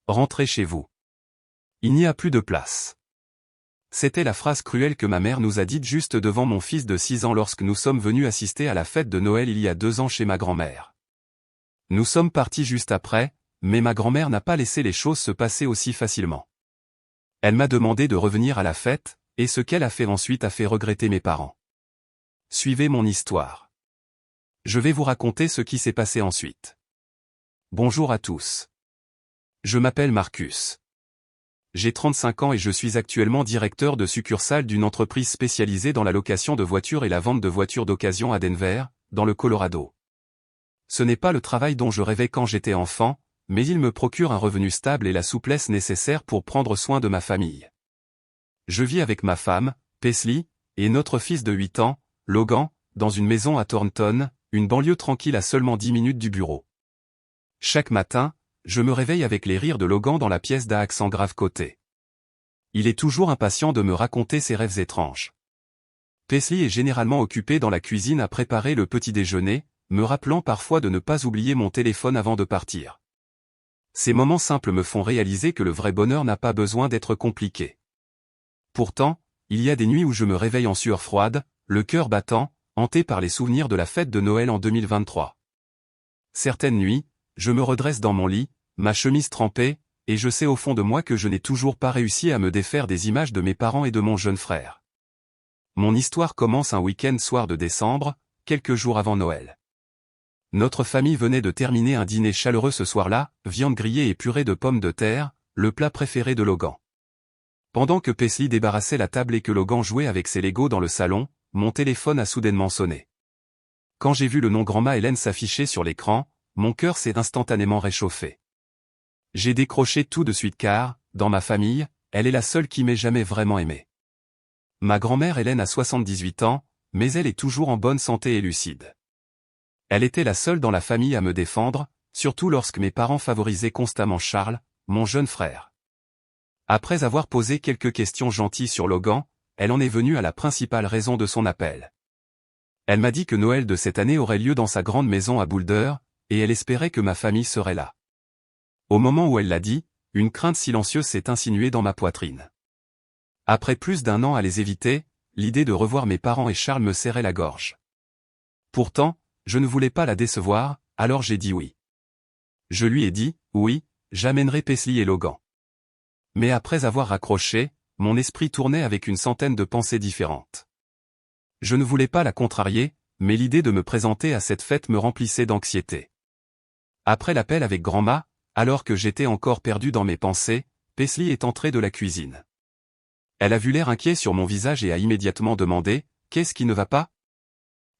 rentrez chez vous. Il n'y a plus de place. C'était la phrase cruelle que ma mère nous a dite juste devant mon fils de 6 ans lorsque nous sommes venus assister à la fête de Noël il y a 2 ans chez ma grand-mère. Nous sommes partis juste après, mais ma grand-mère n'a pas laissé les choses se passer aussi facilement. Elle m'a demandé de revenir à la fête, et ce qu'elle a fait ensuite a fait regretter mes parents. Suivez mon histoire. Je vais vous raconter ce qui s'est passé ensuite. Bonjour à tous. Je m'appelle Marcus. J'ai 35 ans et je suis actuellement directeur de succursale d'une entreprise spécialisée dans la location de voitures et la vente de voitures d'occasion à Denver, dans le Colorado. Ce n'est pas le travail dont je rêvais quand j'étais enfant, mais il me procure un revenu stable et la souplesse nécessaire pour prendre soin de ma famille. Je vis avec ma femme, Paisley, et notre fils de 8 ans, Logan, dans une maison à Thornton, une banlieue tranquille à seulement 10 minutes du bureau. Chaque matin, je me réveille avec les rires de Logan dans la pièce d'un accent grave côté. Il est toujours impatient de me raconter ses rêves étranges. Paisley est généralement occupé dans la cuisine à préparer le petit déjeuner, me rappelant parfois de ne pas oublier mon téléphone avant de partir. Ces moments simples me font réaliser que le vrai bonheur n'a pas besoin d'être compliqué. Pourtant, il y a des nuits où je me réveille en sueur froide, le cœur battant, hanté par les souvenirs de la fête de Noël en 2023. Certaines nuits, je me redresse dans mon lit, ma chemise trempée, et je sais au fond de moi que je n'ai toujours pas réussi à me défaire des images de mes parents et de mon jeune frère. Mon histoire commence un week-end soir de décembre, quelques jours avant Noël. Notre famille venait de terminer un dîner chaleureux ce soir-là, viande grillée et purée de pommes de terre, le plat préféré de Logan. Pendant que Paisley débarrassait la table et que Logan jouait avec ses Legos dans le salon, mon téléphone a soudainement sonné. Quand j'ai vu le nom Grandma Hélène s'afficher sur l'écran, mon cœur s'est instantanément réchauffé. J'ai décroché tout de suite car, dans ma famille, elle est la seule qui m'ait jamais vraiment aimé. Ma grand-mère Hélène a 78 ans, mais elle est toujours en bonne santé et lucide. Elle était la seule dans la famille à me défendre, surtout lorsque mes parents favorisaient constamment Charles, mon jeune frère. Après avoir posé quelques questions gentilles sur Logan, elle en est venue à la principale raison de son appel. Elle m'a dit que Noël de cette année aurait lieu dans sa grande maison à Boulder, et elle espérait que ma famille serait là. Au moment où elle l'a dit, une crainte silencieuse s'est insinuée dans ma poitrine. Après plus d'1 an à les éviter, l'idée de revoir mes parents et Charles me serrait la gorge. Pourtant, je ne voulais pas la décevoir, alors j'ai dit oui. Je lui ai dit, oui, j'amènerai Paisley et Logan. Mais après avoir raccroché, mon esprit tournait avec une centaine de pensées différentes. Je ne voulais pas la contrarier, mais l'idée de me présenter à cette fête me remplissait d'anxiété. Après l'appel avec Grandma, alors que j'étais encore perdu dans mes pensées, Paisley est entrée de la cuisine. Elle a vu l'air inquiet sur mon visage et a immédiatement demandé, « Qu'est-ce qui ne va pas ?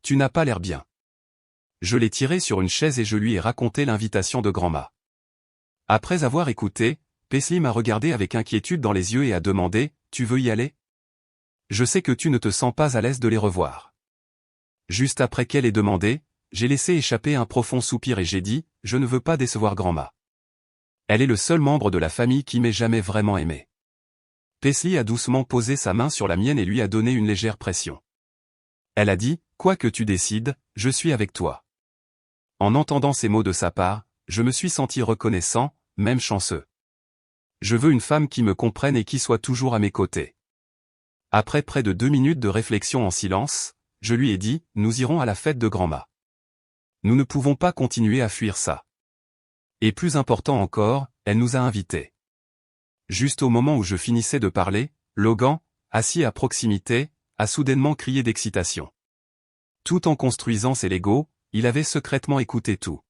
Tu n'as pas l'air bien. » Je l'ai tiré sur une chaise et je lui ai raconté l'invitation de Grandma. Après avoir écouté, Paisley m'a regardé avec inquiétude dans les yeux et a demandé, « Tu veux y aller ? Je sais que tu ne te sens pas à l'aise de les revoir. » Juste après qu'elle ait demandé, j'ai laissé échapper un profond soupir et j'ai dit, « Je ne veux pas décevoir Grandma. Elle est le seul membre de la famille qui m'ait jamais vraiment aimé. » Paisley a doucement posé sa main sur la mienne et lui a donné une légère pression. Elle a dit, « Quoi que tu décides, je suis avec toi. » En entendant ces mots de sa part, je me suis senti reconnaissant, même chanceux. Je veux une femme qui me comprenne et qui soit toujours à mes côtés. Après près de 2 minutes de réflexion en silence, je lui ai dit, nous irons à la fête de Grandma. Nous ne pouvons pas continuer à fuir ça. Et plus important encore, elle nous a invités. Juste au moment où je finissais de parler, Logan, assis à proximité, a soudainement crié d'excitation. Tout en construisant ses Legos, il avait secrètement écouté tout.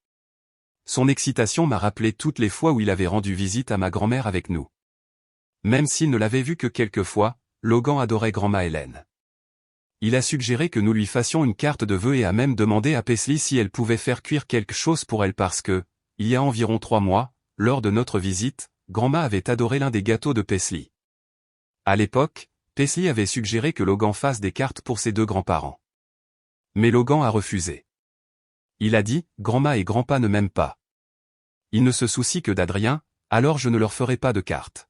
Son excitation m'a rappelé toutes les fois où il avait rendu visite à ma grand-mère avec nous. Même s'il ne l'avait vue que quelques fois, Logan adorait Grandma Hélène. Il a suggéré que nous lui fassions une carte de vœux et a même demandé à Paisley si elle pouvait faire cuire quelque chose pour elle parce que, il y a environ 3 mois, lors de notre visite, Grandma avait adoré l'un des gâteaux de Paisley. À l'époque, Paisley avait suggéré que Logan fasse des cartes pour ses 2 grands-parents. Mais Logan a refusé. Il a dit, Grandma et Grandpa ne m'aiment pas. Ils ne se soucient que d'Adrien, alors je ne leur ferai pas de cartes.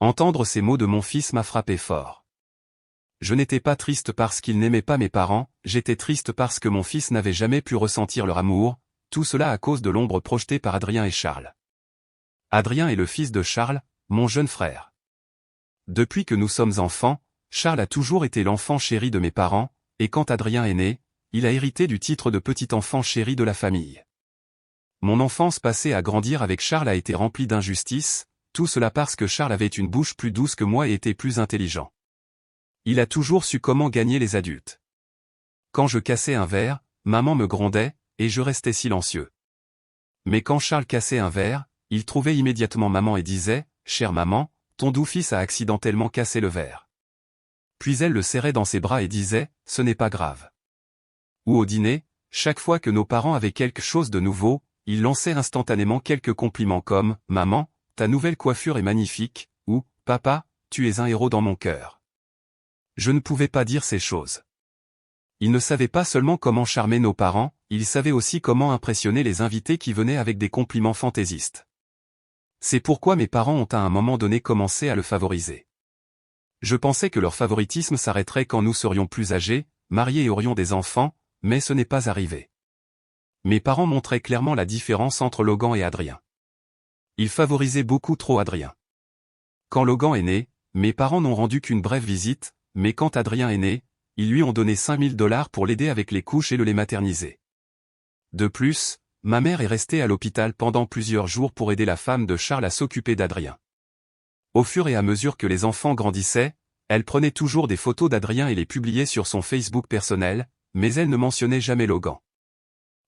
Entendre ces mots de mon fils m'a frappé fort. Je n'étais pas triste parce qu'ils n'aimaient pas mes parents, j'étais triste parce que mon fils n'avait jamais pu ressentir leur amour, tout cela à cause de l'ombre projetée par Adrien et Charles. Adrien est le fils de Charles, mon jeune frère. Depuis que nous sommes enfants, Charles a toujours été l'enfant chéri de mes parents, et quand Adrien est né, il a hérité du titre de petit enfant chéri de la famille. Mon enfance passée à grandir avec Charles a été remplie d'injustices, tout cela parce que Charles avait une bouche plus douce que moi et était plus intelligent. Il a toujours su comment gagner les adultes. Quand je cassais un verre, maman me grondait, et je restais silencieux. Mais quand Charles cassait un verre, il trouvait immédiatement maman et disait « Chère maman, ton doux fils a accidentellement cassé le verre. » Puis elle le serrait dans ses bras et disait « Ce n'est pas grave. » Ou au dîner, chaque fois que nos parents avaient quelque chose de nouveau, ils lançaient instantanément quelques compliments comme « Maman, ta nouvelle coiffure est magnifique » ou « Papa, tu es un héros dans mon cœur. » Je ne pouvais pas dire ces choses. Ils ne savaient pas seulement comment charmer nos parents, ils savaient aussi comment impressionner les invités qui venaient avec des compliments fantaisistes. C'est pourquoi mes parents ont à un moment donné commencé à le favoriser. Je pensais que leur favoritisme s'arrêterait quand nous serions plus âgés, mariés et aurions des enfants, mais ce n'est pas arrivé. Mes parents montraient clairement la différence entre Logan et Adrien. Ils favorisaient beaucoup trop Adrien. Quand Logan est né, mes parents n'ont rendu qu'une brève visite, mais quand Adrien est né, ils lui ont donné 5 000 $ pour l'aider avec les couches et le lait maternisé. De plus, ma mère est restée à l'hôpital pendant plusieurs jours pour aider la femme de Charles à s'occuper d'Adrien. Au fur et à mesure que les enfants grandissaient, elle prenait toujours des photos d'Adrien et les publiait sur son Facebook personnel, mais elle ne mentionnait jamais Logan.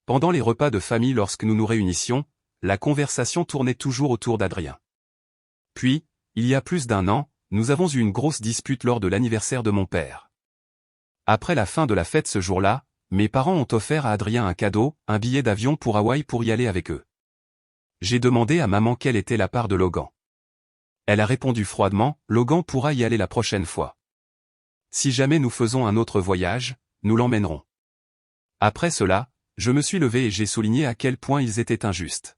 Pendant les repas de famille lorsque nous nous réunissions, la conversation tournait toujours autour d'Adrien. Puis, il y a plus d'un an, nous avons eu une grosse dispute lors de l'anniversaire de mon père. Après la fin de la fête ce jour-là, mes parents ont offert à Adrien un cadeau, un billet d'avion pour Hawaï pour y aller avec eux. J'ai demandé à maman quelle était la part de Logan. Elle a répondu froidement, Logan pourra y aller la prochaine fois. Si jamais nous faisons un autre voyage, nous l'emmènerons. Après cela, je me suis levé et j'ai souligné à quel point ils étaient injustes.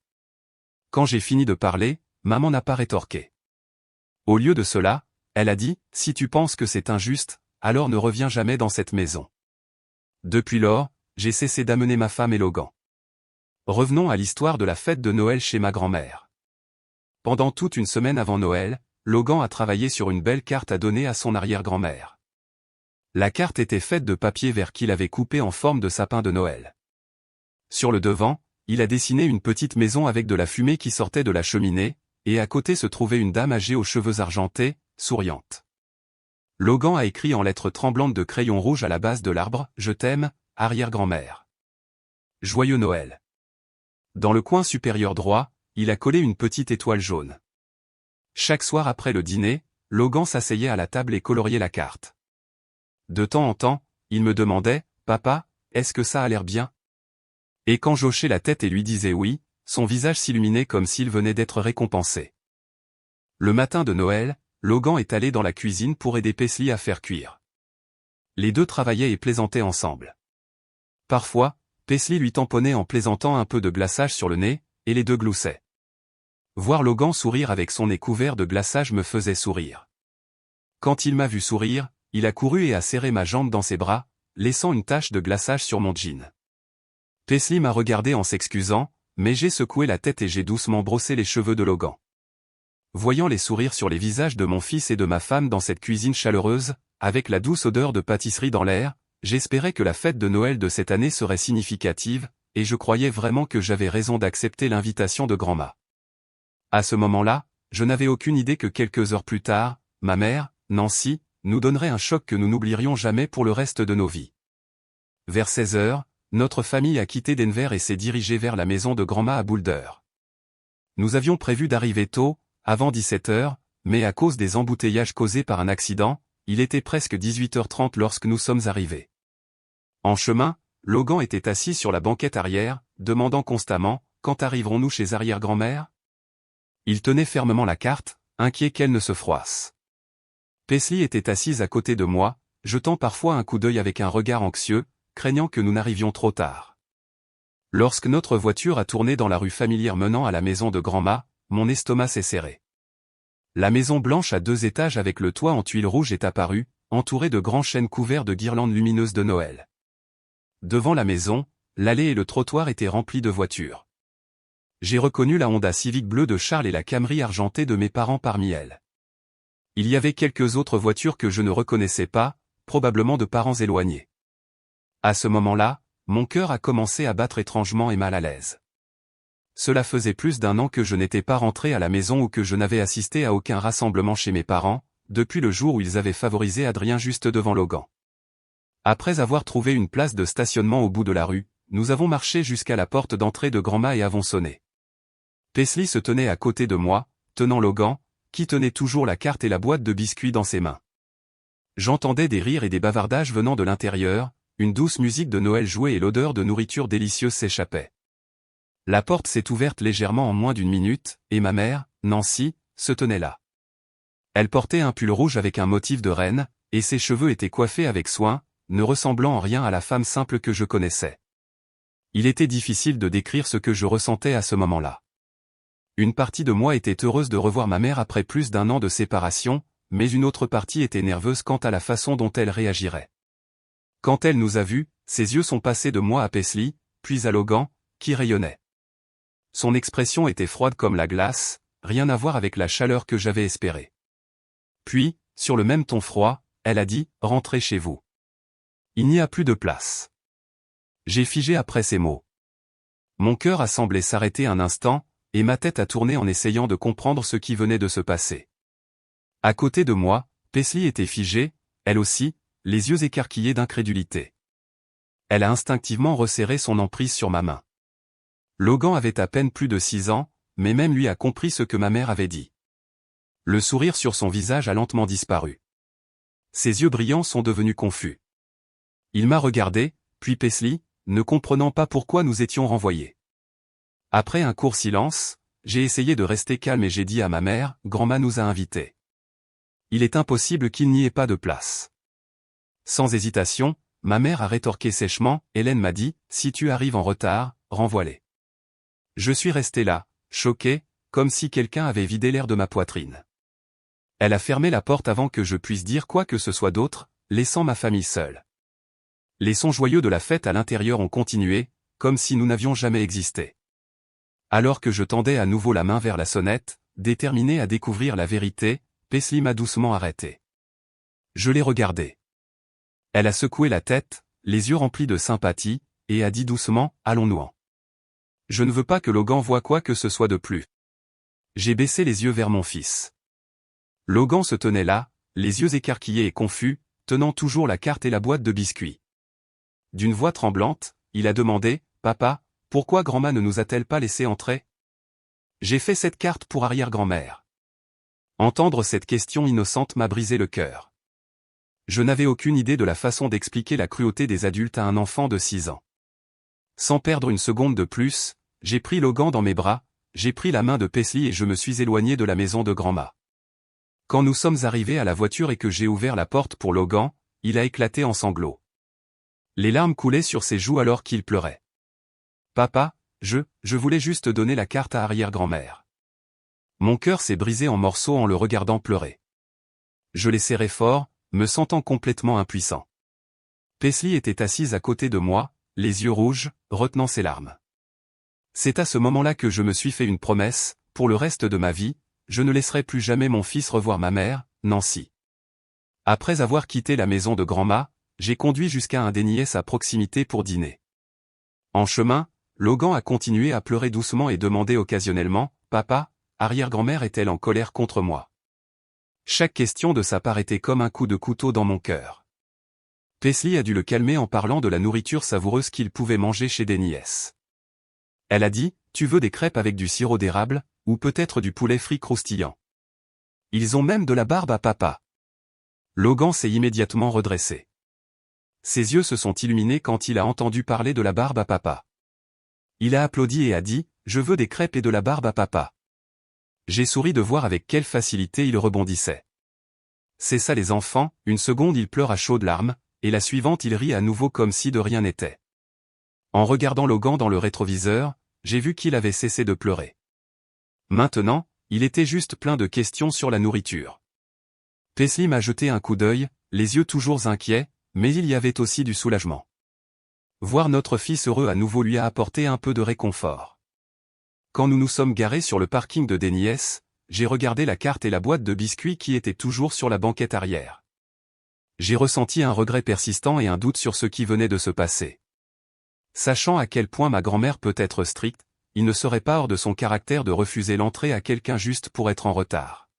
Quand j'ai fini de parler, maman n'a pas rétorqué. Au lieu de cela, elle a dit, si tu penses que c'est injuste, alors ne reviens jamais dans cette maison. Depuis lors, j'ai cessé d'amener ma femme et Logan. Revenons à l'histoire de la fête de Noël chez ma grand-mère. Pendant toute une semaine avant Noël, Logan a travaillé sur une belle carte à donner à son arrière-grand-mère. La carte était faite de papier vert qu'il avait coupé en forme de sapin de Noël. Sur le devant, il a dessiné une petite maison avec de la fumée qui sortait de la cheminée, et à côté se trouvait une dame âgée aux cheveux argentés, souriante. Logan a écrit en lettres tremblantes de crayon rouge à la base de l'arbre « Je t'aime, arrière-grand-mère. Joyeux Noël ». Dans le coin supérieur droit, il a collé une petite étoile jaune. Chaque soir après le dîner, Logan s'asseyait à la table et coloriait la carte. De temps en temps, il me demandait « Papa, est-ce que ça a l'air bien ?» Et quand j'hochais la tête et lui disais oui, son visage s'illuminait comme s'il venait d'être récompensé. Le matin de Noël, Logan est allé dans la cuisine pour aider Paisley à faire cuire. Les deux travaillaient et plaisantaient ensemble. Parfois, Paisley lui tamponnait en plaisantant un peu de glaçage sur le nez, et les deux gloussaient. Voir Logan sourire avec son nez couvert de glaçage me faisait sourire. Quand il m'a vu sourire, il a couru et a serré ma jambe dans ses bras, laissant une tache de glaçage sur mon jean. Paisley m'a regardé en s'excusant, mais j'ai secoué la tête et j'ai doucement brossé les cheveux de Logan. Voyant les sourires sur les visages de mon fils et de ma femme dans cette cuisine chaleureuse, avec la douce odeur de pâtisserie dans l'air, j'espérais que la fête de Noël de cette année serait significative, et je croyais vraiment que j'avais raison d'accepter l'invitation de grand-ma. À ce moment-là, je n'avais aucune idée que quelques heures plus tard, ma mère, Nancy, nous donnerait un choc que nous n'oublierions jamais pour le reste de nos vies. Vers 16 heures, notre famille a quitté Denver et s'est dirigée vers la maison de grand-ma à Boulder. Nous avions prévu d'arriver tôt, avant 17 heures, mais à cause des embouteillages causés par un accident, il était presque 18h30 lorsque nous sommes arrivés. En chemin, Logan était assis sur la banquette arrière, demandant constamment « Quand arriverons-nous chez arrière-grand-mère » Il tenait fermement la carte, inquiet qu'elle ne se froisse. Paisley était assise à côté de moi, jetant parfois un coup d'œil avec un regard anxieux, craignant que nous n'arrivions trop tard. Lorsque notre voiture a tourné dans la rue familière menant à la maison de grand-ma, mon estomac s'est serré. La maison blanche à 2 étages avec le toit en tuiles rouges est apparue, entourée de grands chênes couverts de guirlandes lumineuses de Noël. Devant la maison, l'allée et le trottoir étaient remplis de voitures. J'ai reconnu la Honda Civic bleue de Charles et la Camry argentée de mes parents parmi elles. Il y avait quelques autres voitures que je ne reconnaissais pas, probablement de parents éloignés. À ce moment-là, mon cœur a commencé à battre étrangement et mal à l'aise. Cela faisait plus d'un an que je n'étais pas rentré à la maison ou que je n'avais assisté à aucun rassemblement chez mes parents, depuis le jour où ils avaient favorisé Adrien juste devant Logan. Après avoir trouvé une place de stationnement au bout de la rue, nous avons marché jusqu'à la porte d'entrée de Grand-Ma et avons sonné. Paisley se tenait à côté de moi, tenant Logan, qui tenait toujours la carte et la boîte de biscuits dans ses mains. J'entendais des rires et des bavardages venant de l'intérieur, une douce musique de Noël jouait et l'odeur de nourriture délicieuse s'échappait. La porte s'est ouverte légèrement en moins d'une minute, et ma mère, Nancy, se tenait là. Elle portait un pull rouge avec un motif de reine, et ses cheveux étaient coiffés avec soin, ne ressemblant en rien à la femme simple que je connaissais. Il était difficile de décrire ce que je ressentais à ce moment-là. Une partie de moi était heureuse de revoir ma mère après plus d'un an de séparation, mais une autre partie était nerveuse quant à la façon dont elle réagirait. Quand elle nous a vus, ses yeux sont passés de moi à Paisley, puis à Logan, qui rayonnait. Son expression était froide comme la glace, rien à voir avec la chaleur que j'avais espérée. Puis, sur le même ton froid, elle a dit « Rentrez chez vous. Il n'y a plus de place. » J'ai figé après ces mots. Mon cœur a semblé s'arrêter un instant, et ma tête a tourné en essayant de comprendre ce qui venait de se passer. À côté de moi, Paisley était figée, elle aussi, les yeux écarquillés d'incrédulité. Elle a instinctivement resserré son emprise sur ma main. Logan avait à peine plus de 6 ans, mais même lui a compris ce que ma mère avait dit. Le sourire sur son visage a lentement disparu. Ses yeux brillants sont devenus confus. Il m'a regardé, puis Paisley, ne comprenant pas pourquoi nous étions renvoyés. Après un court silence, j'ai essayé de rester calme et j'ai dit à ma mère, « Grand-ma nous a invités. Il est impossible qu'il n'y ait pas de place. » Sans hésitation, ma mère a rétorqué sèchement, « Hélène m'a dit, si tu arrives en retard, renvoie-les. » Je suis resté là, choqué, comme si quelqu'un avait vidé l'air de ma poitrine. Elle a fermé la porte avant que je puisse dire quoi que ce soit d'autre, laissant ma famille seule. Les sons joyeux de la fête à l'intérieur ont continué, comme si nous n'avions jamais existé. Alors que je tendais à nouveau la main vers la sonnette, déterminé à découvrir la vérité, Paisley m'a doucement arrêté. Je l'ai regardée. Elle a secoué la tête, les yeux remplis de sympathie, et a dit doucement, « Allons-nous-en. Je ne veux pas que Logan voie quoi que ce soit de plus. » J'ai baissé les yeux vers mon fils. Logan se tenait là, les yeux écarquillés et confus, tenant toujours la carte et la boîte de biscuits. D'une voix tremblante, il a demandé, « Papa, pourquoi grand-ma ne nous a-t-elle pas laissé entrer ? J'ai fait cette carte pour arrière-grand-mère. » Entendre cette question innocente m'a brisé le cœur. Je n'avais aucune idée de la façon d'expliquer la cruauté des adultes à un enfant de 6 ans. Sans perdre une seconde de plus, j'ai pris Logan dans mes bras, j'ai pris la main de Paisley et je me suis éloigné de la maison de grand-ma. Quand nous sommes arrivés à la voiture et que j'ai ouvert la porte pour Logan, il a éclaté en sanglots. Les larmes coulaient sur ses joues alors qu'il pleurait. « Papa, je voulais juste donner la carte à arrière-grand-mère. » Mon cœur s'est brisé en morceaux en le regardant pleurer. Je l'ai serré fort, me sentant complètement impuissant. Paisley était assise à côté de moi, les yeux rouges, retenant ses larmes. C'est à ce moment-là que je me suis fait une promesse, pour le reste de ma vie, je ne laisserai plus jamais mon fils revoir ma mère, Nancy. Après avoir quitté la maison de grand-ma, j'ai conduit jusqu'à un des nièces à proximité pour dîner. En chemin, Logan a continué à pleurer doucement et demandait occasionnellement, « Papa, arrière-grand-mère est-elle en colère contre moi ?» Chaque question de sa part était comme un coup de couteau dans mon cœur. Paisley a dû le calmer en parlant de la nourriture savoureuse qu'il pouvait manger chez des nièces. Elle a dit, « Tu veux des crêpes avec du sirop d'érable, ou peut-être du poulet frit croustillant. Ils ont même de la barbe à papa. » Logan s'est immédiatement redressé. Ses yeux se sont illuminés quand il a entendu parler de la barbe à papa. Il a applaudi et a dit, « Je veux des crêpes et de la barbe à papa. » J'ai souri de voir avec quelle facilité il rebondissait. C'est ça les enfants, une seconde il pleure à chaudes larmes, et la suivante il rit à nouveau comme si de rien n'était. En regardant Logan dans le rétroviseur, j'ai vu qu'il avait cessé de pleurer. Maintenant, il était juste plein de questions sur la nourriture. Paisley m'a jeté un coup d'œil, les yeux toujours inquiets, mais il y avait aussi du soulagement. Voir notre fils heureux à nouveau lui a apporté un peu de réconfort. Quand nous nous sommes garés sur le parking de Déniès, j'ai regardé la carte et la boîte de biscuits qui étaient toujours sur la banquette arrière. J'ai ressenti un regret persistant et un doute sur ce qui venait de se passer. Sachant à quel point ma grand-mère peut être stricte, il ne serait pas hors de son caractère de refuser l'entrée à quelqu'un juste pour être en retard.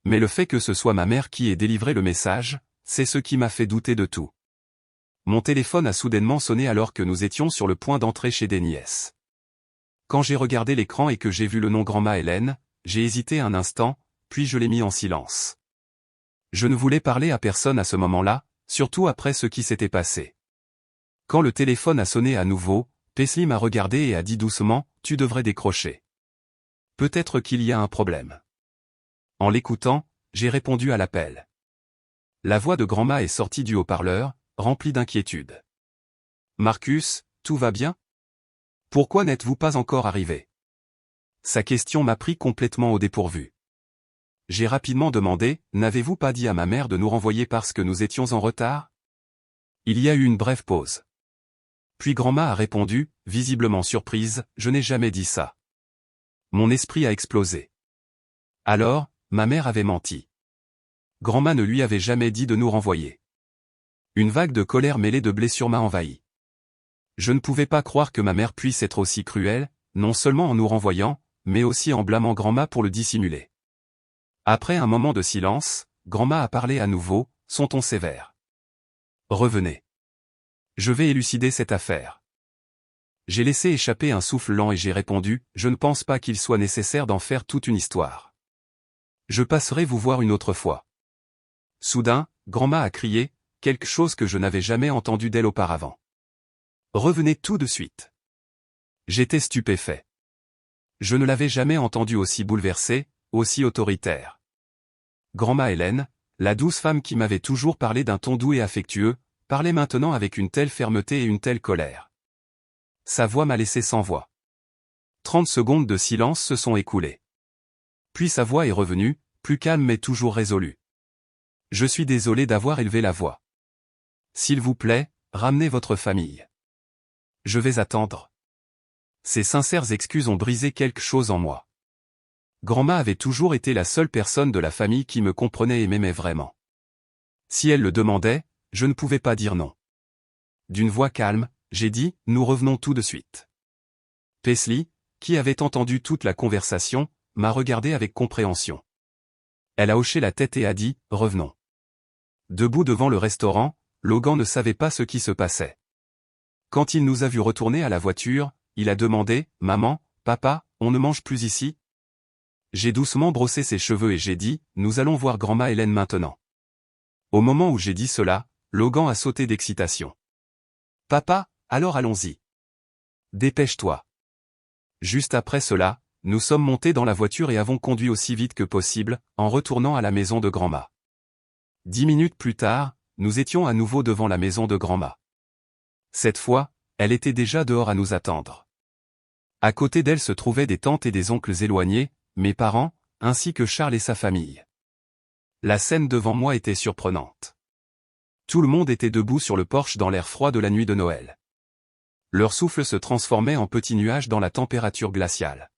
Mais le fait que ce soit ma mère qui ait délivré le message, c'est ce qui m'a fait douter de tout. Mon téléphone a soudainement sonné alors que nous étions sur le point d'entrer chez Déniès. Quand j'ai regardé l'écran et que j'ai vu le nom Grandma Hélène, j'ai hésité un instant, puis je l'ai mis en silence. Je ne voulais parler à personne à ce moment-là, surtout après ce qui s'était passé. Quand le téléphone a sonné à nouveau, Paisley m'a regardé et a dit doucement, « Tu devrais décrocher. Peut-être qu'il y a un problème. » En l'écoutant, j'ai répondu à l'appel. La voix de Grandma est sortie du haut-parleur, remplie d'inquiétude. « Marcus, tout va bien? Pourquoi n'êtes-vous pas encore arrivé ?» Sa question m'a pris complètement au dépourvu. J'ai rapidement demandé, « N'avez-vous pas dit à ma mère de nous renvoyer parce que nous étions en retard ?» Il y a eu une brève pause. Puis Grandma a répondu, visiblement surprise, « Je n'ai jamais dit ça. » Mon esprit a explosé. Alors, ma mère avait menti. Grandma ne lui avait jamais dit de nous renvoyer. Une vague de colère mêlée de blessures m'a envahi. Je ne pouvais pas croire que ma mère puisse être aussi cruelle, non seulement en nous renvoyant, mais aussi en blâmant Grandma pour le dissimuler. Après un moment de silence, Grandma a parlé à nouveau, son ton sévère. « Revenez. Je vais élucider cette affaire. » J'ai laissé échapper un souffle lent et j'ai répondu, « Je ne pense pas qu'il soit nécessaire d'en faire toute une histoire. Je passerai vous voir une autre fois. » Soudain, Grandma a crié, quelque chose que je n'avais jamais entendu d'elle auparavant. « Revenez tout de suite. » J'étais stupéfait. Je ne l'avais jamais entendue aussi bouleversée, aussi autoritaire. Grandma Hélène, la douce femme qui m'avait toujours parlé d'un ton doux et affectueux, parlait maintenant avec une telle fermeté et une telle colère. Sa voix m'a laissé sans voix. 30 secondes de silence se sont écoulées. Puis sa voix est revenue, plus calme mais toujours résolue. « Je suis désolé d'avoir élevé la voix. S'il vous plaît, ramenez votre famille. Je vais attendre. » Ces sincères excuses ont brisé quelque chose en moi. Grandma avait toujours été la seule personne de la famille qui me comprenait et m'aimait vraiment. Si elle le demandait, je ne pouvais pas dire non. D'une voix calme, j'ai dit, « Nous revenons tout de suite. » Paisley, qui avait entendu toute la conversation, m'a regardé avec compréhension. Elle a hoché la tête et a dit, « Revenons. » Debout devant le restaurant, Logan ne savait pas ce qui se passait. Quand il nous a vus retourner à la voiture, il a demandé, « Maman, papa, on ne mange plus ici ?» J'ai doucement brossé ses cheveux et j'ai dit, « Nous allons voir Grandma Hélène maintenant. » Au moment où j'ai dit cela, Logan a sauté d'excitation. « Papa, alors allons-y. Dépêche-toi. » Juste après cela, nous sommes montés dans la voiture et avons conduit aussi vite que possible, en retournant à la maison de Grandma. 10 minutes plus tard, nous étions à nouveau devant la maison de Grandma. Cette fois, elle était déjà dehors à nous attendre. À côté d'elle se trouvaient des tantes et des oncles éloignés, mes parents, ainsi que Charles et sa famille. La scène devant moi était surprenante. Tout le monde était debout sur le porche dans l'air froid de la nuit de Noël. Leur souffle se transformait en petits nuages dans la température glaciale.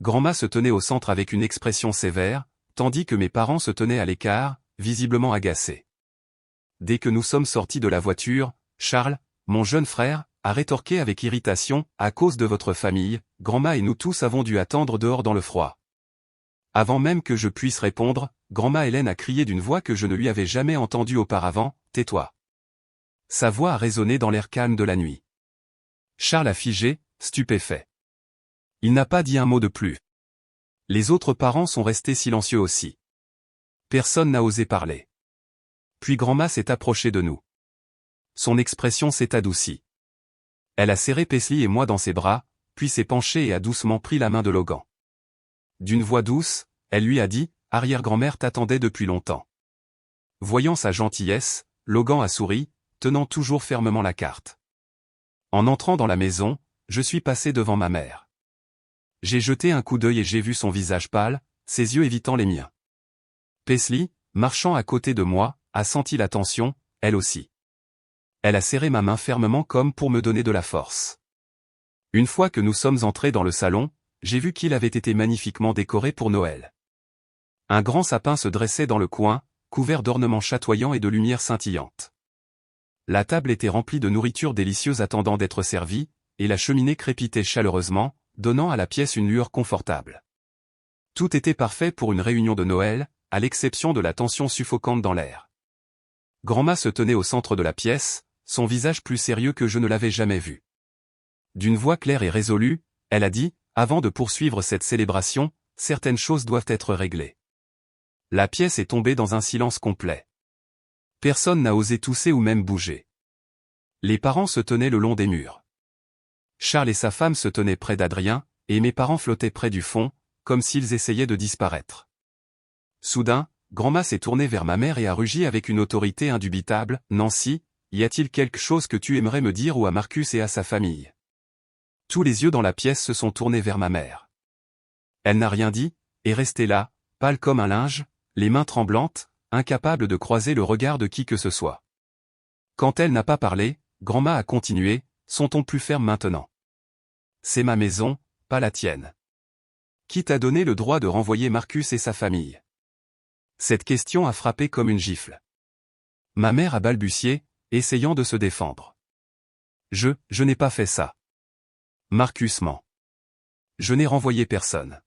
Grandma se tenait au centre avec une expression sévère, tandis que mes parents se tenaient à l'écart, visiblement agacés. Dès que nous sommes sortis de la voiture, Charles, mon jeune frère, a rétorqué avec irritation, « À cause de votre famille, Grandma et nous tous avons dû attendre dehors dans le froid. » Avant même que je puisse répondre, Grandma Hélène a crié d'une voix que je ne lui avais jamais entendue auparavant, « Tais-toi. » Sa voix a résonné dans l'air calme de la nuit. Charles a figé, stupéfait. Il n'a pas dit un mot de plus. Les autres parents sont restés silencieux aussi. Personne n'a osé parler. Puis Grandma s'est approchée de nous. Son expression s'est adoucie. Elle a serré Paisley et moi dans ses bras, puis s'est penchée et a doucement pris la main de Logan. D'une voix douce, elle lui a dit, « Arrière-grand-mère t'attendait depuis longtemps. » Voyant sa gentillesse, Logan a souri, tenant toujours fermement la carte. En entrant dans la maison, je suis passé devant ma mère. J'ai jeté un coup d'œil et j'ai vu son visage pâle, ses yeux évitant les miens. Paisley, marchant à côté de moi, a senti la tension, elle aussi. Elle a serré ma main fermement comme pour me donner de la force. Une fois que nous sommes entrés dans le salon, j'ai vu qu'il avait été magnifiquement décoré pour Noël. Un grand sapin se dressait dans le coin, couvert d'ornements chatoyants et de lumières scintillantes. La table était remplie de nourriture délicieuse attendant d'être servie, et la cheminée crépitait chaleureusement, donnant à la pièce une lueur confortable. Tout était parfait pour une réunion de Noël, à l'exception de la tension suffocante dans l'air. Grand-ma se tenait au centre de la pièce, son visage plus sérieux que je ne l'avais jamais vu. D'une voix claire et résolue, elle a dit, avant de poursuivre cette célébration, certaines choses doivent être réglées. La pièce est tombée dans un silence complet. Personne n'a osé tousser ou même bouger. Les parents se tenaient le long des murs. Charles et sa femme se tenaient près d'Adrien, et mes parents flottaient près du fond, comme s'ils essayaient de disparaître. Soudain, Grand-ma s'est tournée vers ma mère et a rugi avec une autorité indubitable. « Nancy, y a-t-il quelque chose que tu aimerais me dire ou à Marcus et à sa famille ?» Tous les yeux dans la pièce se sont tournés vers ma mère. Elle n'a rien dit, est restée là, pâle comme un linge, les mains tremblantes, incapable de croiser le regard de qui que ce soit. Quand elle n'a pas parlé, Grand-ma a continué, son ton plus ferme maintenant. « C'est ma maison, pas la tienne. Qui t'a donné le droit de renvoyer Marcus et sa famille ?» Cette question a frappé comme une gifle. Ma mère a balbutié, essayant de se défendre. Je n'ai pas fait ça. Marcus ment. Je n'ai renvoyé personne. »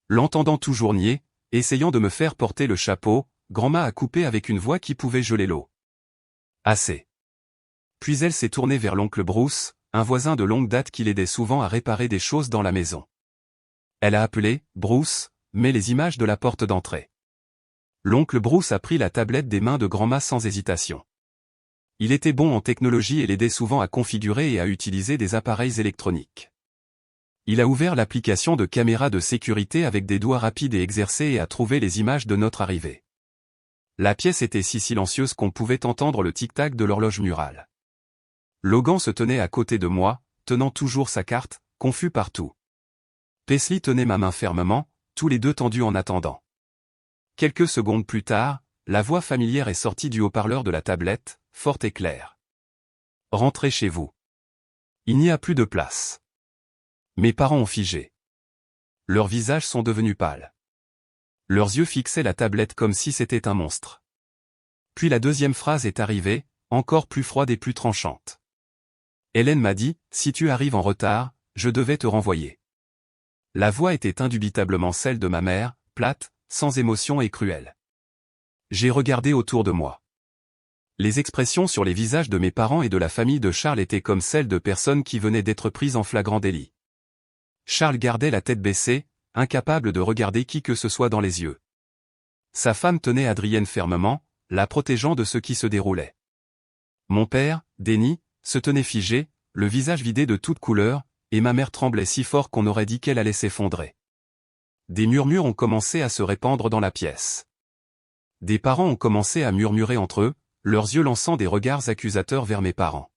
L'entendant toujours nier, essayant de me faire porter le chapeau, Grand-ma a coupé avec une voix qui pouvait geler l'eau. « Assez. » Puis elle s'est tournée vers l'oncle Bruce, un voisin de longue date qui l'aidait souvent à réparer des choses dans la maison. Elle a appelé « Bruce », mets les images de la porte d'entrée. L'oncle Bruce a pris la tablette des mains de Grand-ma sans hésitation. Il était bon en technologie et l'aidait souvent à configurer et à utiliser des appareils électroniques. Il a ouvert l'application de caméra de sécurité avec des doigts rapides et exercés et a trouvé les images de notre arrivée. La pièce était si silencieuse qu'on pouvait entendre le tic-tac de l'horloge murale. Logan se tenait à côté de moi, tenant toujours sa carte, confus partout. Paisley tenait ma main fermement, tous les deux tendus en attendant. Quelques secondes plus tard, la voix familière est sortie du haut-parleur de la tablette, forte et claire. « Rentrez chez vous. Il n'y a plus de place. » Mes parents ont figé. Leurs visages sont devenus pâles. Leurs yeux fixaient la tablette comme si c'était un monstre. Puis la deuxième phrase est arrivée, encore plus froide et plus tranchante. Hélène m'a dit, « Si tu arrives en retard, je devais te renvoyer. » La voix était indubitablement celle de ma mère, plate, sans émotion et cruelle. J'ai regardé autour de moi. Les expressions sur les visages de mes parents et de la famille de Charles étaient comme celles de personnes qui venaient d'être prises en flagrant délit. Charles gardait la tête baissée, incapable de regarder qui que ce soit dans les yeux. Sa femme tenait Adrienne fermement, la protégeant de ce qui se déroulait. Mon père, Denis, se tenait figé, le visage vidé de toute couleur, et ma mère tremblait si fort qu'on aurait dit qu'elle allait s'effondrer. Des murmures ont commencé à se répandre dans la pièce. Des parents ont commencé à murmurer entre eux, leurs yeux lançant des regards accusateurs vers mes parents.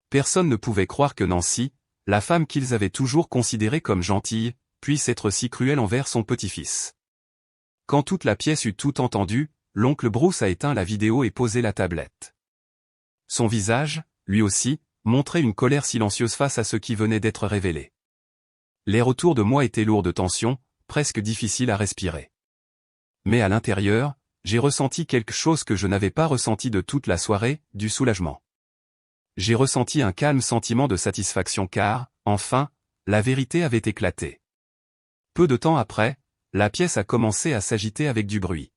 Personne ne pouvait croire que Nancy, la femme qu'ils avaient toujours considérée comme gentille, puisse être si cruelle envers son petit-fils. Quand toute la pièce eut tout entendu, l'oncle Bruce a éteint la vidéo et posé la tablette. Son visage, lui aussi, montrait une colère silencieuse face à ce qui venait d'être révélé. L'air autour de moi était lourd de tension, presque difficile à respirer. Mais à l'intérieur, j'ai ressenti quelque chose que je n'avais pas ressenti de toute la soirée, du soulagement. J'ai ressenti un calme sentiment de satisfaction car, enfin, la vérité avait éclaté. Peu de temps après, la pièce a commencé à s'agiter avec du bruit.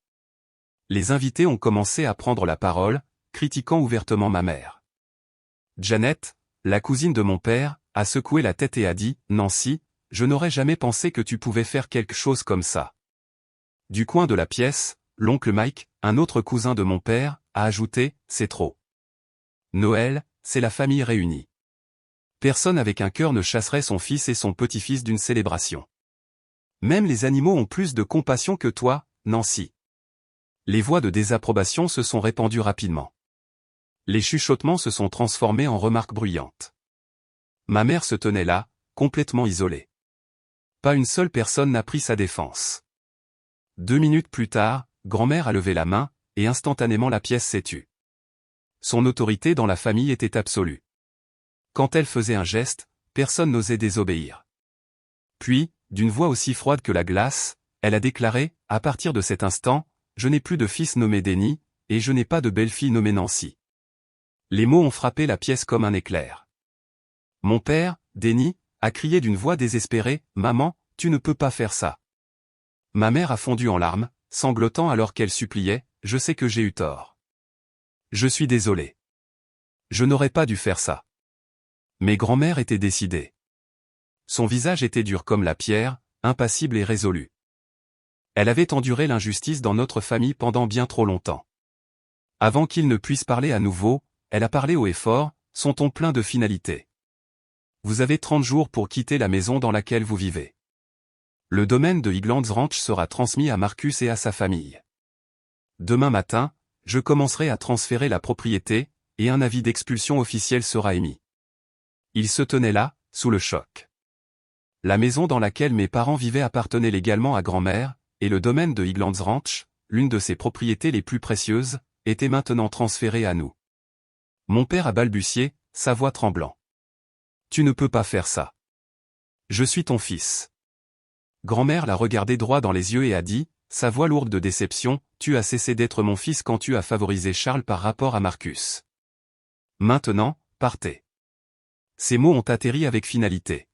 Les invités ont commencé à prendre la parole, critiquant ouvertement ma mère. Janet, la cousine de mon père, a secoué la tête et a dit « Nancy, je n'aurais jamais pensé que tu pouvais faire quelque chose comme ça. » Du coin de la pièce, l'oncle Mike, un autre cousin de mon père, a ajouté « C'est trop. Noël, c'est la famille réunie. Personne avec un cœur ne chasserait son fils et son petit-fils d'une célébration. Même les animaux ont plus de compassion que toi, Nancy. » Les voix de désapprobation se sont répandues rapidement. Les chuchotements se sont transformés en remarques bruyantes. Ma mère se tenait là, complètement isolée. Pas une seule personne n'a pris sa défense. 2 minutes plus tard, grand-mère a levé la main, et instantanément la pièce s'est tue. Son autorité dans la famille était absolue. Quand elle faisait un geste, personne n'osait désobéir. Puis, d'une voix aussi froide que la glace, elle a déclaré, à partir de cet instant, je n'ai plus de fils nommé Denny, et je n'ai pas de belle-fille nommée Nancy. Les mots ont frappé la pièce comme un éclair. Mon père, Denny, a crié d'une voix désespérée, « Maman, tu ne peux pas faire ça. » Ma mère a fondu en larmes, sanglotant alors qu'elle suppliait, « Je sais que j'ai eu tort. Je suis désolée. Je n'aurais pas dû faire ça. » Mais grand-mère était décidée. Son visage était dur comme la pierre, impassible et résolu. Elle avait enduré l'injustice dans notre famille pendant bien trop longtemps. Avant qu'il ne puisse parler à nouveau, elle a parlé haut et fort, son ton plein de finalité. Vous avez 30 jours pour quitter la maison dans laquelle vous vivez. Le domaine de Highlands Ranch sera transmis à Marcus et à sa famille. Demain matin, je commencerai à transférer la propriété, et un avis d'expulsion officiel sera émis. Il se tenait là, sous le choc. La maison dans laquelle mes parents vivaient appartenait légalement à grand-mère, et le domaine de Highlands Ranch, l'une de ses propriétés les plus précieuses, était maintenant transféré à nous. Mon père a balbutié, sa voix tremblant. Tu ne peux pas faire ça. Je suis ton fils. Grand-mère l'a regardé droit dans les yeux et a dit, sa voix lourde de déception, tu as cessé d'être mon fils quand tu as favorisé Charles par rapport à Marcus. Maintenant, partez. Ces mots ont atterri avec finalité.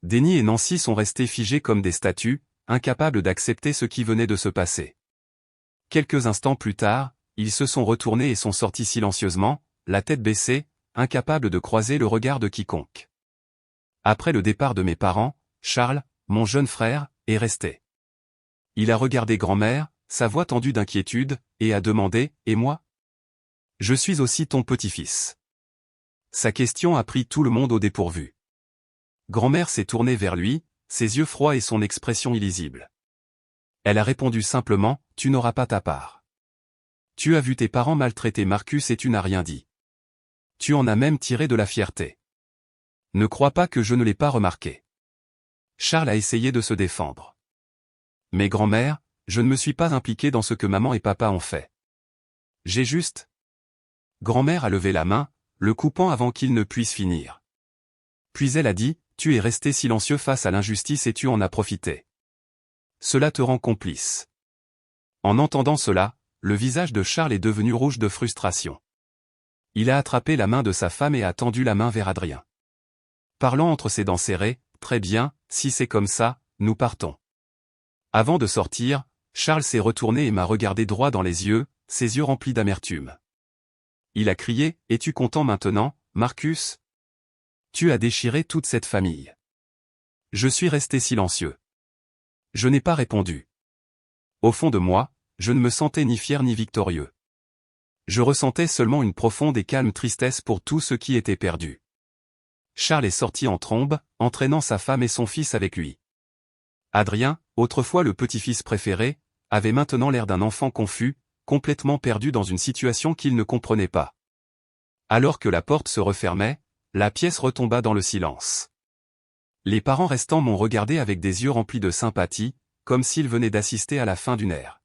Denny et Nancy sont restés figés comme des statues, incapables d'accepter ce qui venait de se passer. Quelques instants plus tard, ils se sont retournés et sont sortis silencieusement, la tête baissée, incapables de croiser le regard de quiconque. Après le départ de mes parents, Charles, mon jeune frère, est resté. Il a regardé grand-mère, sa voix tendue d'inquiétude, et a demandé, « Et moi ? Je suis aussi ton petit-fils. » Sa question a pris tout le monde au dépourvu. Grand-mère s'est tournée vers lui, ses yeux froids et son expression illisible. Elle a répondu simplement, « Tu n'auras pas ta part. Tu as vu tes parents maltraiter Marcus et tu n'as rien dit. Tu en as même tiré de la fierté. Ne crois pas que je ne l'ai pas remarqué. » Charles a essayé de se défendre. « Mais grand-mère, je ne me suis pas impliqué dans ce que maman et papa ont fait. J'ai juste... » Grand-mère a levé la main, le coupant avant qu'il ne puisse finir. Puis elle a dit, « Tu es resté silencieux face à l'injustice et tu en as profité. Cela te rend complice. » En entendant cela, le visage de Charles est devenu rouge de frustration. Il a attrapé la main de sa femme et a tendu la main vers Adrien. Parlant entre ses dents serrées, « Très bien, si c'est comme ça, nous partons. » Avant de sortir, Charles s'est retourné et m'a regardé droit dans les yeux, ses yeux remplis d'amertume. Il a crié, « Es-tu content maintenant, Marcus ? Tu as déchiré toute cette famille. » Je suis resté silencieux. Je n'ai pas répondu. Au fond de moi, je ne me sentais ni fier ni victorieux. Je ressentais seulement une profonde et calme tristesse pour tout ce qui était perdu. Charles est sorti en trombe, entraînant sa femme et son fils avec lui. Adrien, autrefois le petit-fils préféré, avait maintenant l'air d'un enfant confus, complètement perdu dans une situation qu'il ne comprenait pas. Alors que la porte se refermait, la pièce retomba dans le silence. Les parents restants m'ont regardé avec des yeux remplis de sympathie, comme s'ils venaient d'assister à la fin d'une ère.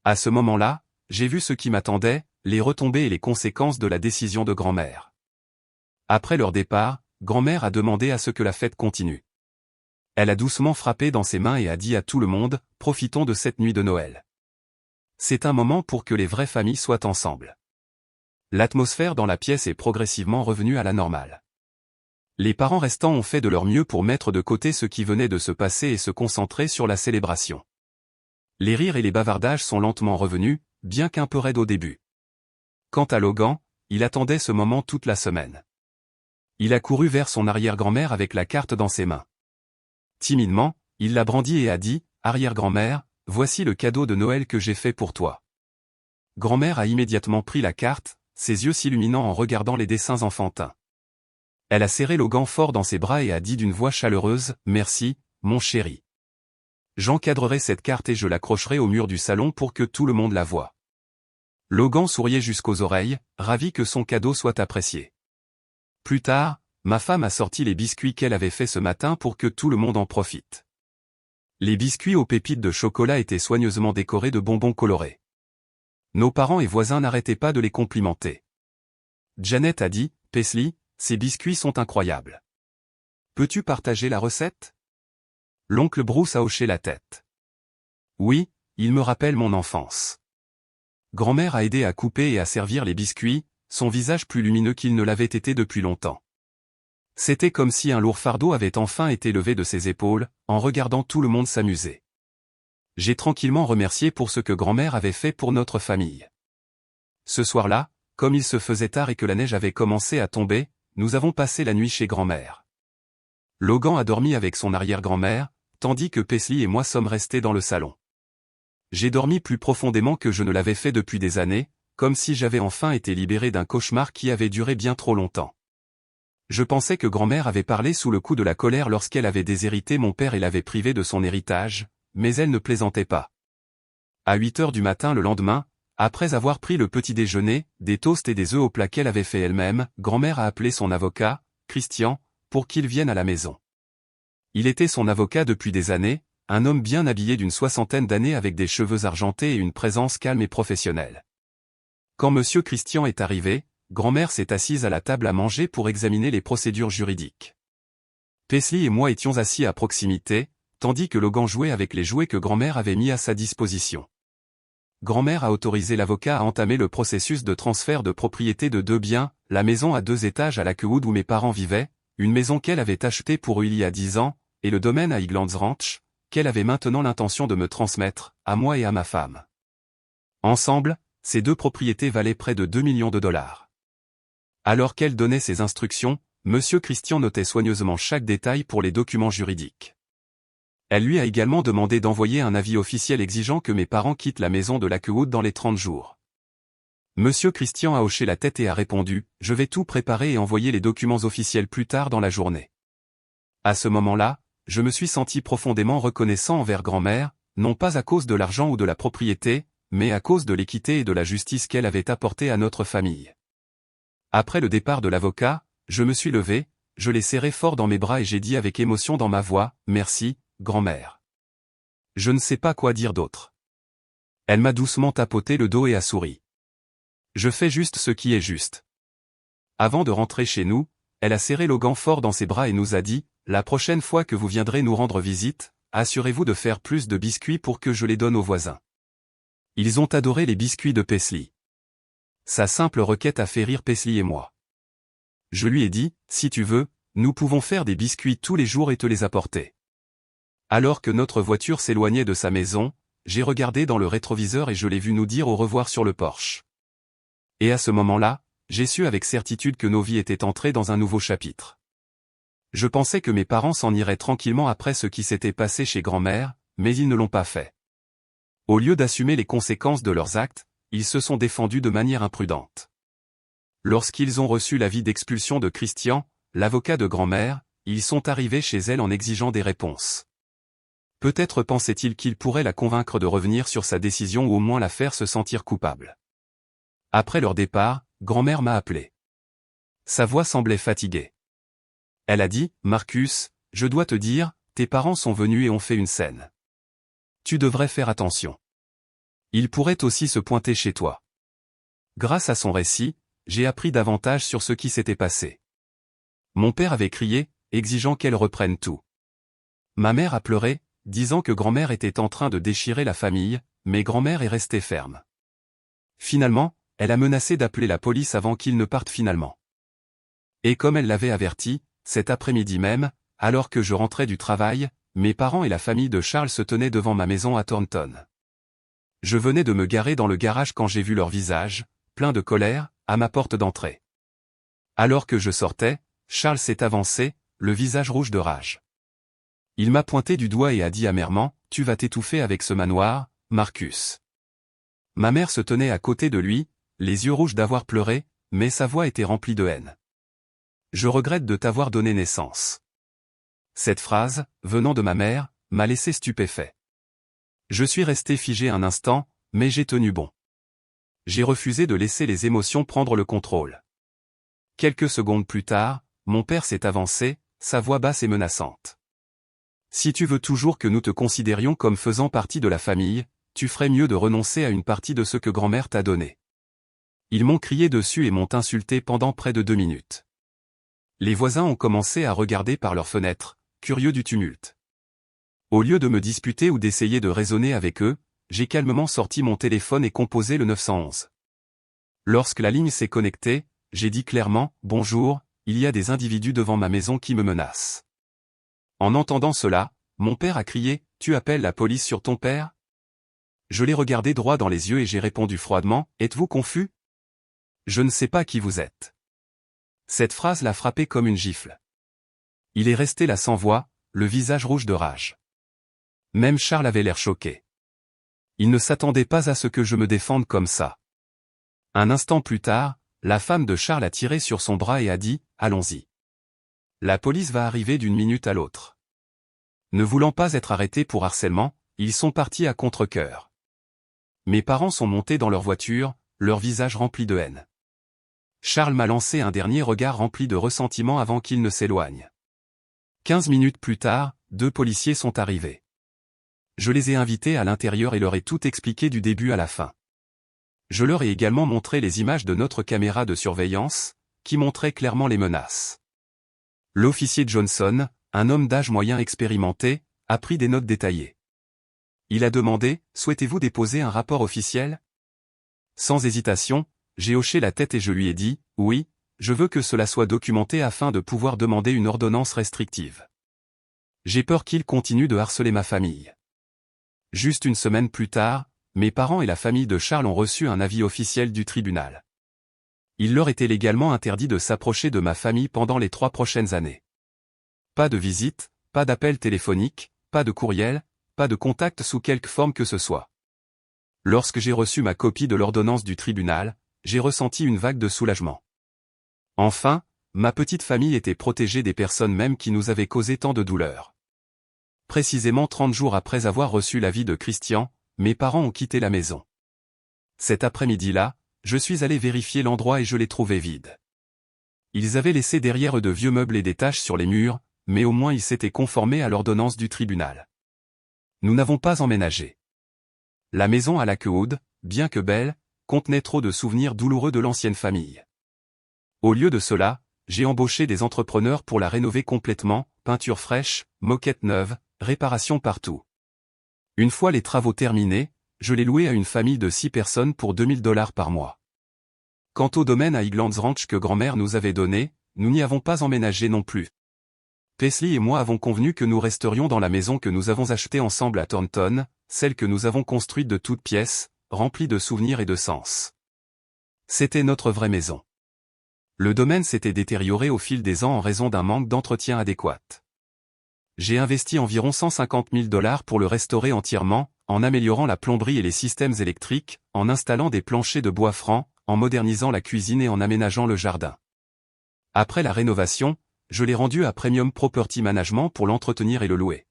À ce moment-là, j'ai vu ce qui m'attendait, les retombées et les conséquences de la décision de grand-mère. Après leur départ, grand-mère a demandé à ce que la fête continue. Elle a doucement frappé dans ses mains et a dit à tout le monde, « Profitons de cette nuit de Noël. C'est un moment pour que les vraies familles soient ensemble. » L'atmosphère dans la pièce est progressivement revenue à la normale. Les parents restants ont fait de leur mieux pour mettre de côté ce qui venait de se passer et se concentrer sur la célébration. Les rires et les bavardages sont lentement revenus, bien qu'un peu raides au début. Quant à Logan, il attendait ce moment toute la semaine. Il a couru vers son arrière-grand-mère avec la carte dans ses mains. Timidement, il l'a brandie et a dit, « Arrière-grand-mère, voici le cadeau de Noël que j'ai fait pour toi. » Grand-mère a immédiatement pris la carte, ses yeux s'illuminant en regardant les dessins enfantins. Elle a serré Logan fort dans ses bras et a dit d'une voix chaleureuse, « Merci, mon chéri. J'encadrerai cette carte et je l'accrocherai au mur du salon pour que tout le monde la voie. » Logan souriait jusqu'aux oreilles, ravi que son cadeau soit apprécié. Plus tard, ma femme a sorti les biscuits qu'elle avait faits ce matin pour que tout le monde en profite. Les biscuits aux pépites de chocolat étaient soigneusement décorés de bonbons colorés. Nos parents et voisins n'arrêtaient pas de les complimenter. Janet a dit, « Paisley, ces biscuits sont incroyables. Peux-tu partager la recette ? L'oncle Bruce a hoché la tête. Oui, il me rappelle mon enfance. Grand-mère a aidé à couper et à servir les biscuits, son visage plus lumineux qu'il ne l'avait été depuis longtemps. C'était comme si un lourd fardeau avait enfin été levé de ses épaules, en regardant tout le monde s'amuser. J'ai tranquillement remercié pour ce que grand-mère avait fait pour notre famille. Ce soir-là, comme il se faisait tard et que la neige avait commencé à tomber, nous avons passé la nuit chez grand-mère. Logan a dormi avec son arrière-grand-mère, tandis que Paisley et moi sommes restés dans le salon. J'ai dormi plus profondément que je ne l'avais fait depuis des années, comme si j'avais enfin été libéré d'un cauchemar qui avait duré bien trop longtemps. Je pensais que grand-mère avait parlé sous le coup de la colère lorsqu'elle avait déshérité mon père et l'avait privé de son héritage, mais elle ne plaisantait pas. À 8 heures du matin le lendemain, après avoir pris le petit déjeuner, des toasts et des œufs au plat qu'elle avait fait elle-même, grand-mère a appelé son avocat, Christian, pour qu'il vienne à la maison. Il était son avocat depuis des années, un homme bien habillé d'une 60aine d'années avec des cheveux argentés et une présence calme et professionnelle. Quand monsieur Christian est arrivé, grand-mère s'est assise à la table à manger pour examiner les procédures juridiques. Paisley et moi étions assis à proximité, tandis que Logan jouait avec les jouets que grand-mère avait mis à sa disposition. Grand-mère a autorisé l'avocat à entamer le processus de transfert de propriété de 2 biens, la maison à 2 étages à Lakewood où mes parents vivaient, une maison qu'elle avait achetée pour eux il y a 10 ans, et le domaine à Highlands Ranch, qu'elle avait maintenant l'intention de me transmettre, à moi et à ma femme. Ensemble, ces 2 propriétés valaient près de 2 millions de dollars. Alors qu'elle donnait ses instructions, monsieur Christian notait soigneusement chaque détail pour les documents juridiques. Elle lui a également demandé d'envoyer un avis officiel exigeant que mes parents quittent la maison de Lakewood dans les 30 jours. Monsieur Christian a hoché la tête et a répondu « Je vais tout préparer et envoyer les documents officiels plus tard dans la journée ». À ce moment-là, je me suis senti profondément reconnaissant envers grand-mère, non pas à cause de l'argent ou de la propriété, mais à cause de l'équité et de la justice qu'elle avait apportée à notre famille. Après le départ de l'avocat, je me suis levé, je l'ai serré fort dans mes bras et j'ai dit avec émotion dans ma voix « Merci, grand-mère ». Je ne sais pas quoi dire d'autre. Elle m'a doucement tapoté le dos et a souri. Je fais juste ce qui est juste. Avant de rentrer chez nous, elle a serré Logan fort dans ses bras et nous a dit « La prochaine fois que vous viendrez nous rendre visite, assurez-vous de faire plus de biscuits pour que je les donne aux voisins. » Ils ont adoré les biscuits de Paisley. Sa simple requête a fait rire Paisley et moi. Je lui ai dit « Si tu veux, nous pouvons faire des biscuits tous les jours et te les apporter. » Alors que notre voiture s'éloignait de sa maison, j'ai regardé dans le rétroviseur et je l'ai vu nous dire au revoir sur le porche. Et à ce moment-là, j'ai su avec certitude que nos vies étaient entrées dans un nouveau chapitre. Je pensais que mes parents s'en iraient tranquillement après ce qui s'était passé chez grand-mère, mais ils ne l'ont pas fait. Au lieu d'assumer les conséquences de leurs actes, ils se sont défendus de manière imprudente. Lorsqu'ils ont reçu l'avis d'expulsion de Christian, l'avocat de grand-mère, ils sont arrivés chez elle en exigeant des réponses. Peut-être pensait-il qu'il pourrait la convaincre de revenir sur sa décision ou au moins la faire se sentir coupable. Après leur départ, grand-mère m'a appelé. Sa voix semblait fatiguée. Elle a dit « Marcus, je dois te dire, tes parents sont venus et ont fait une scène. Tu devrais faire attention. Ils pourraient aussi se pointer chez toi. » Grâce à son récit, j'ai appris davantage sur ce qui s'était passé. Mon père avait crié, exigeant qu'elle reprenne tout. Ma mère a pleuré, disant que grand-mère était en train de déchirer la famille, mais grand-mère est restée ferme. Finalement, elle a menacé d'appeler la police avant qu'ils ne partent finalement. Et comme elle l'avait averti, cet après-midi même, alors que je rentrais du travail, mes parents et la famille de Charles se tenaient devant ma maison à Thornton. Je venais de me garer dans le garage quand j'ai vu leur visage, plein de colère, à ma porte d'entrée. Alors que je sortais, Charles s'est avancé, le visage rouge de rage. Il m'a pointé du doigt et a dit amèrement, « Tu vas t'étouffer avec ce manoir, Marcus. » Ma mère se tenait à côté de lui, les yeux rouges d'avoir pleuré, mais sa voix était remplie de haine. « Je regrette de t'avoir donné naissance. » Cette phrase, venant de ma mère, m'a laissé stupéfait. Je suis resté figé un instant, mais j'ai tenu bon. J'ai refusé de laisser les émotions prendre le contrôle. Quelques secondes plus tard, mon père s'est avancé, sa voix basse et menaçante. Si tu veux toujours que nous te considérions comme faisant partie de la famille, tu ferais mieux de renoncer à une partie de ce que grand-mère t'a donné. Ils m'ont crié dessus et m'ont insulté pendant près de 2 minutes. Les voisins ont commencé à regarder par leurs fenêtres, curieux du tumulte. Au lieu de me disputer ou d'essayer de raisonner avec eux, j'ai calmement sorti mon téléphone et composé le 911. Lorsque la ligne s'est connectée, j'ai dit clairement « Bonjour, il y a des individus devant ma maison qui me menacent ». En entendant cela, mon père a crié « Tu appelles la police sur ton père ?» Je l'ai regardé droit dans les yeux et j'ai répondu froidement « Êtes-vous confus ? Je ne sais pas qui vous êtes. » Cette phrase l'a frappé comme une gifle. Il est resté là sans voix, le visage rouge de rage. Même Charles avait l'air choqué. Il ne s'attendait pas à ce que je me défende comme ça. Un instant plus tard, la femme de Charles a tiré sur son bras et a dit « Allons-y. La police va arriver d'une minute à l'autre. » Ne voulant pas être arrêtés pour harcèlement, ils sont partis à contre-cœur. Mes parents sont montés dans leur voiture, leur visage rempli de haine. Charles m'a lancé un dernier regard rempli de ressentiment avant qu'il ne s'éloigne. 15 minutes plus tard, 2 policiers sont arrivés. Je les ai invités à l'intérieur et leur ai tout expliqué du début à la fin. Je leur ai également montré les images de notre caméra de surveillance, qui montraient clairement les menaces. L'officier Johnson, un homme d'âge moyen expérimenté, a pris des notes détaillées. Il a demandé « Souhaitez-vous déposer un rapport officiel ?» Sans hésitation, j'ai hoché la tête et je lui ai dit « Oui, je veux que cela soit documenté afin de pouvoir demander une ordonnance restrictive. J'ai peur qu'il continue de harceler ma famille. » Juste une semaine plus tard, mes parents et la famille de Charles ont reçu un avis officiel du tribunal. Il leur était légalement interdit de s'approcher de ma famille pendant les 3 prochaines années. Pas de visite, pas d'appel téléphonique, pas de courriel, pas de contact sous quelque forme que ce soit. Lorsque j'ai reçu ma copie de l'ordonnance du tribunal, j'ai ressenti une vague de soulagement. Enfin, ma petite famille était protégée des personnes même qui nous avaient causé tant de douleur. Précisément 30 jours après avoir reçu l'avis de Christian, mes parents ont quitté la maison. Cet après-midi-là, je suis allé vérifier l'endroit et je l'ai trouvé vide. Ils avaient laissé derrière eux de vieux meubles et des taches sur les murs, mais au moins ils s'étaient conformés à l'ordonnance du tribunal. Nous n'avons pas emménagé. La maison à Lakewood, bien que belle, contenait trop de souvenirs douloureux de l'ancienne famille. Au lieu de cela, j'ai embauché des entrepreneurs pour la rénover complètement, peinture fraîche, moquette neuve, réparation partout. Une fois les travaux terminés, je l'ai loué à une famille de 6 personnes pour $2000 par mois. Quant au domaine à Highlands Ranch que grand-mère nous avait donné, nous n'y avons pas emménagé non plus. Paisley et moi avons convenu que nous resterions dans la maison que nous avons achetée ensemble à Thornton, celle que nous avons construite de toutes pièces, remplie de souvenirs et de sens. C'était notre vraie maison. Le domaine s'était détérioré au fil des ans en raison d'un manque d'entretien adéquat. J'ai investi environ $150 000 pour le restaurer entièrement, en améliorant la plomberie et les systèmes électriques, en installant des planchers de bois franc, en modernisant la cuisine et en aménageant le jardin. Après la rénovation, je l'ai rendu à Premium Property Management pour l'entretenir et le louer.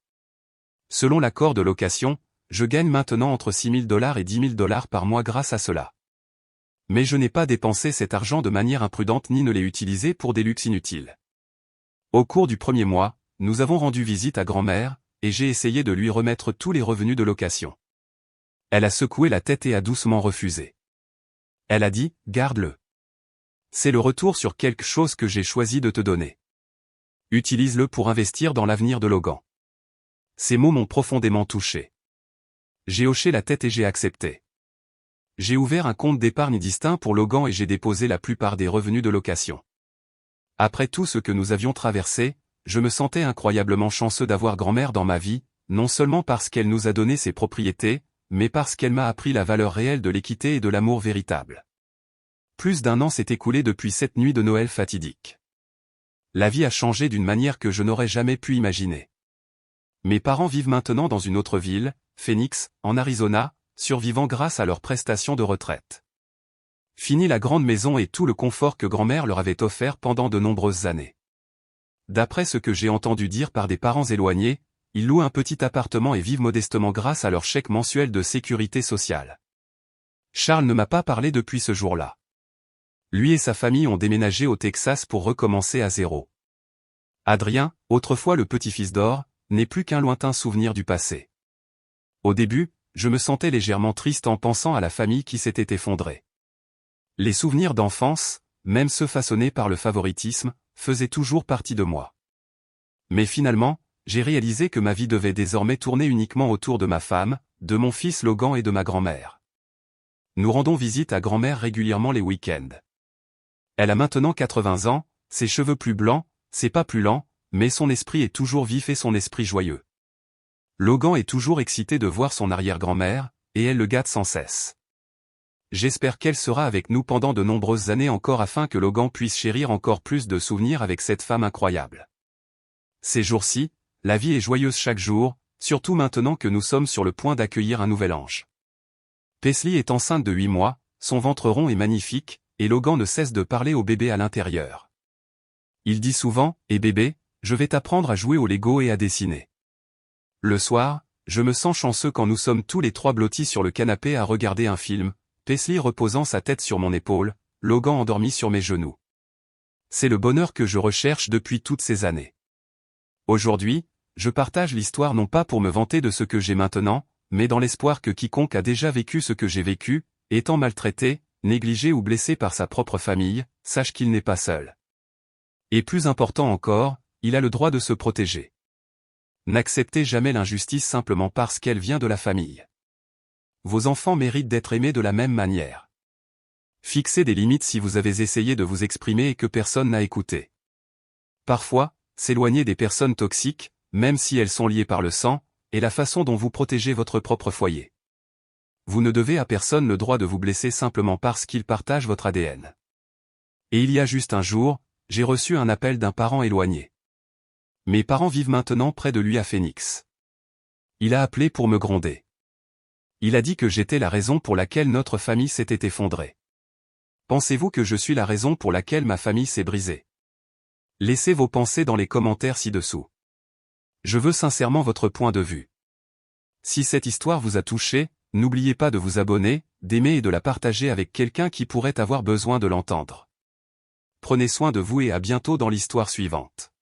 Selon l'accord de location, je gagne maintenant entre $6 000 et $10 000 par mois grâce à cela. Mais je n'ai pas dépensé cet argent de manière imprudente ni ne l'ai utilisé pour des luxes inutiles. Au cours du premier mois, nous avons rendu visite à grand-mère, et j'ai essayé de lui remettre tous les revenus de location. Elle a secoué la tête et a doucement refusé. Elle a dit, garde-le. C'est le retour sur quelque chose que j'ai choisi de te donner. Utilise-le pour investir dans l'avenir de Logan. Ces mots m'ont profondément touché. J'ai hoché la tête et j'ai accepté. J'ai ouvert un compte d'épargne distinct pour Logan et j'ai déposé la plupart des revenus de location. Après tout ce que nous avions traversé, je me sentais incroyablement chanceux d'avoir grand-mère dans ma vie, non seulement parce qu'elle nous a donné ses propriétés, mais parce qu'elle m'a appris la valeur réelle de l'équité et de l'amour véritable. Plus d'1 an s'est écoulé depuis cette nuit de Noël fatidique. La vie a changé d'une manière que je n'aurais jamais pu imaginer. Mes parents vivent maintenant dans une autre ville, Phoenix, en Arizona, survivant grâce à leurs prestations de retraite. Fini la grande maison et tout le confort que grand-mère leur avait offert pendant de nombreuses années. D'après ce que j'ai entendu dire par des parents éloignés, ils louent un petit appartement et vivent modestement grâce à leur chèque mensuel de sécurité sociale. Charles ne m'a pas parlé depuis ce jour-là. Lui et sa famille ont déménagé au Texas pour recommencer à zéro. Adrien, autrefois le petit-fils d'Or, n'est plus qu'un lointain souvenir du passé. Au début, je me sentais légèrement triste en pensant à la famille qui s'était effondrée. Les souvenirs d'enfance, même ceux façonnés par le favoritisme, faisaient toujours partie de moi. Mais finalement, j'ai réalisé que ma vie devait désormais tourner uniquement autour de ma femme, de mon fils Logan et de ma grand-mère. Nous rendons visite à grand-mère régulièrement les week-ends. Elle a maintenant 80 ans, ses cheveux plus blancs, ses pas plus lents, mais son esprit est toujours vif et son esprit joyeux. Logan est toujours excité de voir son arrière-grand-mère, et elle le gâte sans cesse. J'espère qu'elle sera avec nous pendant de nombreuses années encore afin que Logan puisse chérir encore plus de souvenirs avec cette femme incroyable. Ces jours-ci, la vie est joyeuse chaque jour, surtout maintenant que nous sommes sur le point d'accueillir un nouvel ange. Paisley est enceinte de 8 mois, son ventre rond est magnifique, et Logan ne cesse de parler au bébé à l'intérieur. Il dit souvent, « Eh bébé, je vais t'apprendre à jouer au Lego et à dessiner. » Le soir, je me sens chanceux quand nous sommes tous les trois blottis sur le canapé à regarder un film, Paisley reposant sa tête sur mon épaule, Logan endormi sur mes genoux. C'est le bonheur que je recherche depuis toutes ces années. Aujourd'hui, je partage l'histoire non pas pour me vanter de ce que j'ai maintenant, mais dans l'espoir que quiconque a déjà vécu ce que j'ai vécu, étant maltraité, négligé ou blessé par sa propre famille, sache qu'il n'est pas seul. Et plus important encore, il a le droit de se protéger. N'acceptez jamais l'injustice simplement parce qu'elle vient de la famille. Vos enfants méritent d'être aimés de la même manière. Fixez des limites si vous avez essayé de vous exprimer et que personne n'a écouté. Parfois, s'éloigner des personnes toxiques, même si elles sont liées par le sang, est la façon dont vous protégez votre propre foyer. Vous ne devez à personne le droit de vous blesser simplement parce qu'il partage votre ADN. Et il y a juste un jour, j'ai reçu un appel d'un parent éloigné. Mes parents vivent maintenant près de lui à Phoenix. Il a appelé pour me gronder. Il a dit que j'étais la raison pour laquelle notre famille s'était effondrée. Pensez-vous que je suis la raison pour laquelle ma famille s'est brisée? Laissez vos pensées dans les commentaires ci-dessous. Je veux sincèrement votre point de vue. Si cette histoire vous a touché, n'oubliez pas de vous abonner, d'aimer et de la partager avec quelqu'un qui pourrait avoir besoin de l'entendre. Prenez soin de vous et à bientôt dans l'histoire suivante.